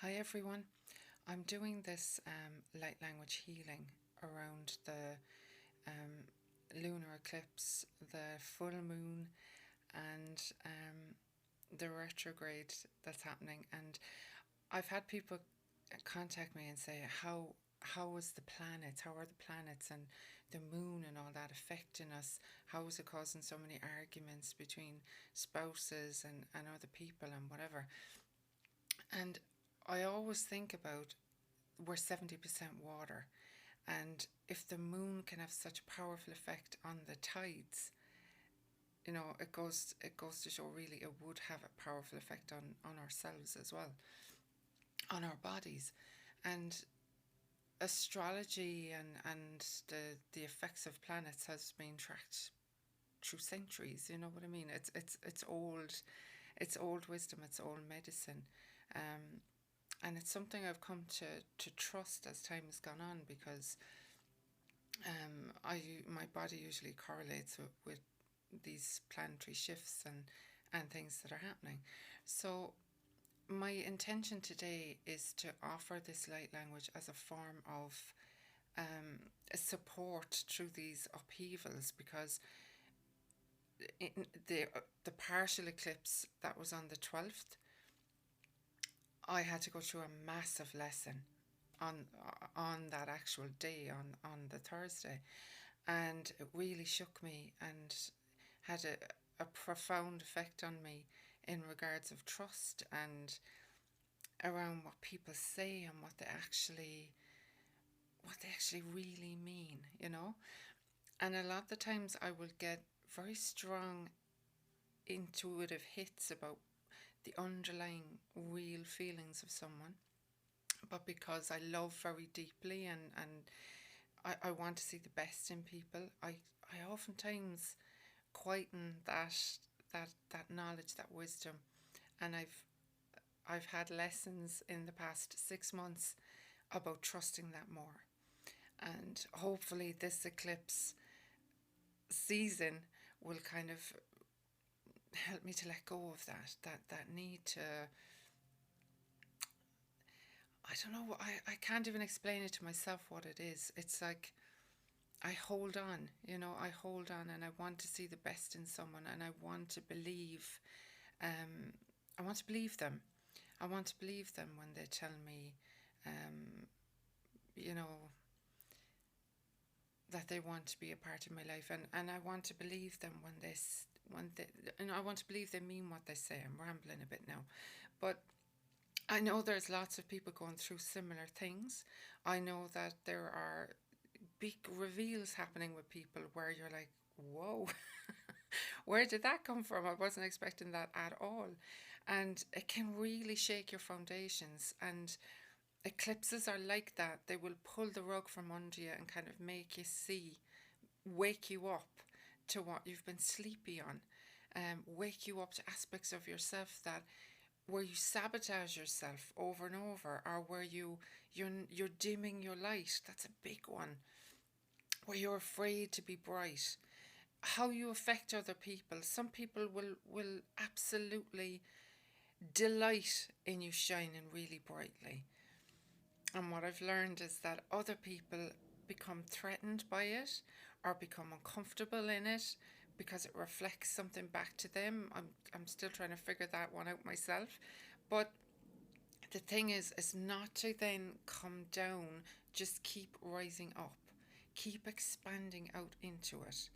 Hi everyone. I'm doing this light language healing around the lunar eclipse, the full moon, and the retrograde that's happening. And I've had people contact me and say, how is the planets? How are the planets and the moon and all that affecting us? How is it causing so many arguments between spouses and other people and whatever? And I always think about we're 70% water, and if the moon can have such a powerful effect on the tides, it goes to show really it would have a powerful effect on ourselves as well, on our bodies. And astrology and the effects of planets has been tracked through centuries. You know what I mean? It's old. It's old wisdom. It's old medicine. Um, and it's something I've come to trust as time has gone on, because my body usually correlates with these planetary shifts and things that are happening. So my intention today is to offer this light language as a form of support through these upheavals, because in the partial eclipse that was on the 12th, I had to go through a massive lesson on on that actual day, on the Thursday, and it really shook me and had a profound effect on me in regards of trust and around what people say and what they actually really mean, you know. And a lot of the times I will get very strong intuitive hits about the underlying real feelings of someone, but because I love very deeply and I want to see the best in people, I oftentimes quieten that knowledge, that wisdom. And I've had lessons in the past 6 months about trusting that more. And hopefully this eclipse season will kind of help me to let go of that need to, I don't know, I can't even explain it to myself what it is. It's like I hold on, I hold on, and I want to see the best in someone, and I want to believe, um, I want to believe them. I want to believe them when they tell me, um, you know, that they want to be a part of my life, and I want to believe them I want to believe they mean what they say. I'm rambling a bit now, but I know there's lots of people going through similar things. I know that there are big reveals happening with people where you're like, whoa, where did that come from? I wasn't expecting that at all. And it can really shake your foundations. And eclipses are like that. They will pull the rug from under you and kind of make you see, wake you up to what you've been sleepy on, wake you up to aspects of yourself that where you sabotage yourself over and over, or where you're dimming your light. That's a big one. Where you're afraid to be bright. How you affect other people. Some people will absolutely delight in you shining really brightly. And what I've learned is that other people become threatened by it or become uncomfortable in it because it reflects something back to them. I'm still trying to figure that one out myself. But the thing is not to then come down, just keep rising up, keep expanding out into it.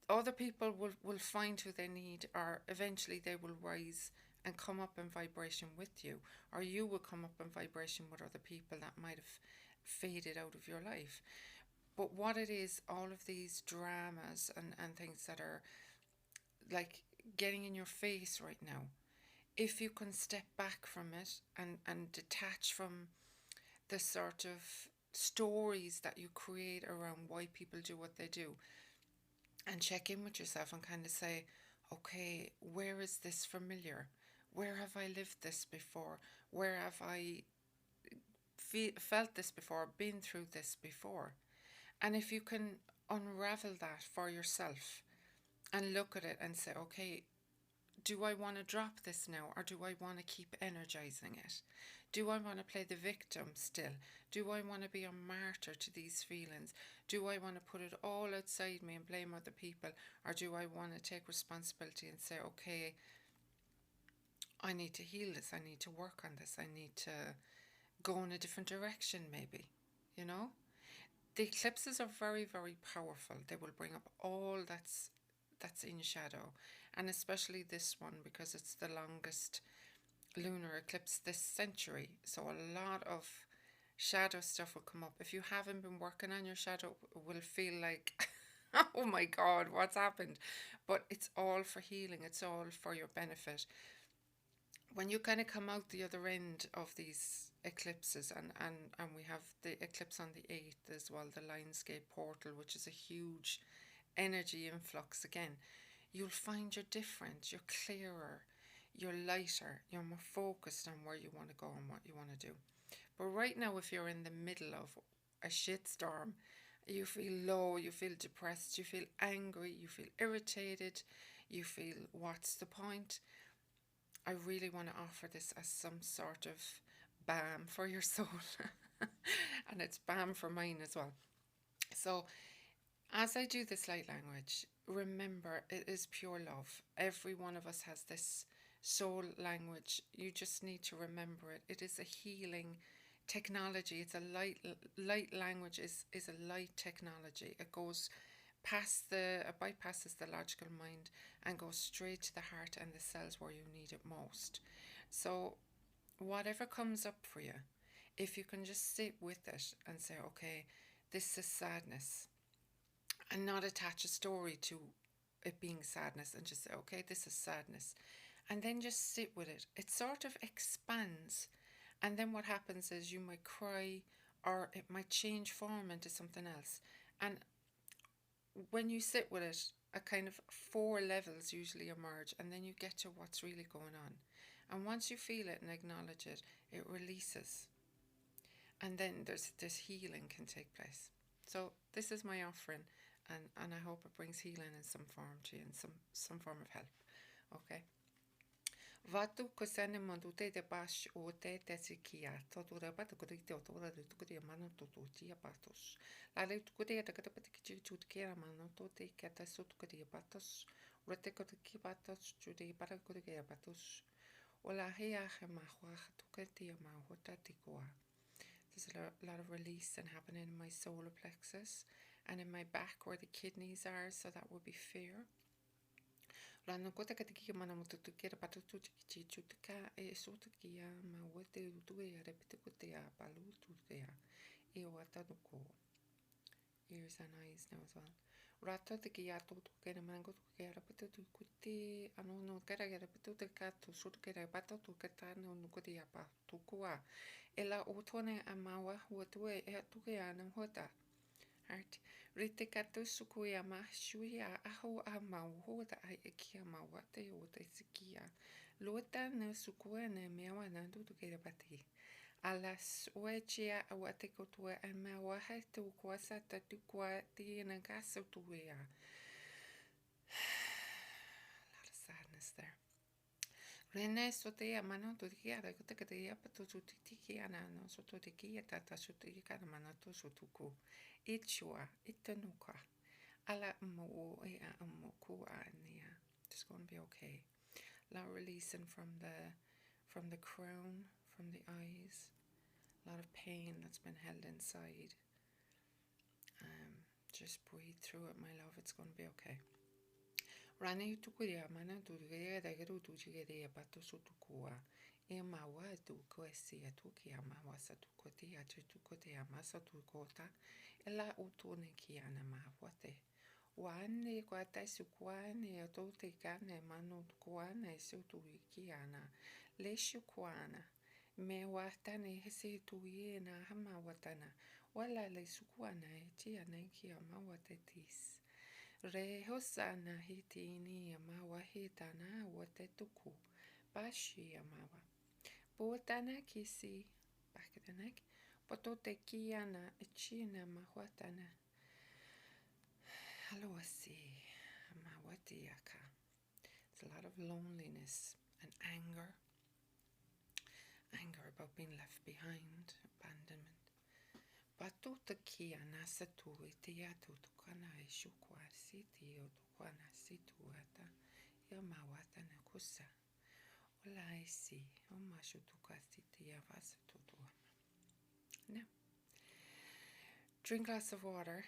Other people will find who they need, or eventually they will rise and come up in vibration with you, or you will come up in vibration with other people that might have faded out of your life. But what it is, all of these dramas and things that are like getting in your face right now, if you can step back from it and detach from the sort of stories that you create around why people do what they do, and check in with yourself and kind of say, okay, where is this familiar? Where have I lived this before? Where have I felt this before, been through this before? And if you can unravel that for yourself and look at it and say, okay, do I want to drop this now, or do I want to keep energizing it? Do I want to play the victim still? Do I want to be a martyr to these feelings? Do I want to put it all outside me and blame other people? Or do I want to take responsibility and say, okay, I need to heal this, I need to work on this, I need to go in a different direction maybe, you know? The eclipses are very, very powerful. They will bring up all that's in shadow, and especially this one because it's the longest lunar eclipse this century. So a lot of shadow stuff will come up. If you haven't been working on your shadow, it will feel like, oh my God, what's happened? But it's all for healing. It's all for your benefit. When you kind of come out the other end of these eclipses, and we have the eclipse on the 8th as well, the Lionsgate portal, which is a huge energy influx again, you'll find you're different, you're clearer, you're lighter, you're more focused on where you want to go and what you want to do. But right now, if you're in the middle of a shitstorm, you feel low, you feel depressed, you feel angry, you feel irritated, you feel, what's the point? I really want to offer this as some sort of balm for your soul. And it's balm for mine as well. So as I do this light language, remember it is pure love. Every one of us has this soul language. You just need to remember it. It is a healing technology. It's a light language is a light technology. It goes it bypasses the logical mind and goes straight to the heart and the cells where you need it most. So whatever comes up for you, if you can just sit with it and say, okay, this is sadness, and not attach a story to it being sadness, and just say, okay, this is sadness, and then just sit with it. It sort of expands, and then what happens is you might cry, or it might change form into something else. And when you sit with it, a kind of 4 levels usually emerge, and then you get to what's really going on. And once you feel it and acknowledge it, it releases. And then there's healing can take place. So this is my offering, and I hope it brings healing in some form to you, in some form of help. Okay? Vatu kusene mandute de bash o te tesikia, totura batakurite o tora de tukuria mano tututia patos. La le tukuria de katapatiki tutkera mano tote katasutkuria patos, retekotiki patos, jude batakuria patos. Ola hea hemahua tukatia mahota tikua. There's a lot of release and happening in my solar plexus and in my back where the kidneys are, so that would be fear. Rano kota katiki mana mututukira patutuki chutuka e sotukia ma wote utuya repetikutia palutukia e watanuko. Ears and eyes now as well. Rato the giato tukera mango tukera patutukuti anono kera repetuka to sotukera patato katano nukodia patukua. Ela otone amawa huatue e tukia no hota. Heart. Ritekato sukuya ma shuya aho amau hoda ai ekia mawate o te sikia. Lota no sukua ne mewa na tutukera pati. Alas oechia awate kotua and mawahe tu kwasa tatukwa ti na gaso tuya. A lot of sadness there. Rene sotea mano to kia da kota katia pato tutiki anano soto de kia tata sotia kana manato sotuku. Ichua itanuka. Ala mo ea amoku ania. It's gonna be okay. La releasing from the crown, from the eyes. A lot of pain that's been held inside. Just breathe through it, my love. It's going to be okay. Rani tukuria mana tukuria da geru tukuria pato sotukua. E mawa tu koesia tukia mawa sa tukotia tukotia masa tukota. Ela utone kiana mawate. Wane kwa taisu kwane atote kane mano kwane sutu kiana. Leshu kwana. Me watane hesi tuye na hama watana. Wala le sukwana etia na kia mawatetis. Re hosana hitini amawa hitana watetuku. Bashi amawa. Botana kisi. Back of the neck. Potote kiana echina mahwatana. Haloasi. Amawatiaka. There's a lot of loneliness and anger about being left behind, abandonment. Batuta kia nasa tu itia tutukana ishukwa siti otukwana situata yamawata nakusa. Ola isi omashutuka siti yavasa tutuama. Now, drink lots of water.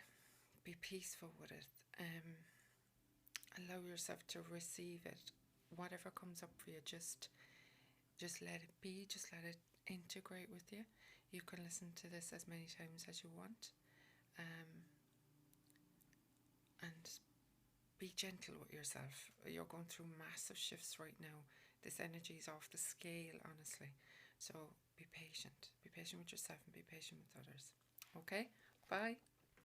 Be peaceful with it. Allow yourself to receive it. Whatever comes up for you, just let it be. Just let it integrate with you. You can listen to this as many times as you want, and be gentle with yourself. You're going through massive shifts right now. This energy is off the scale, honestly. So be patient. Be patient with yourself and be patient with others. Okay? Bye.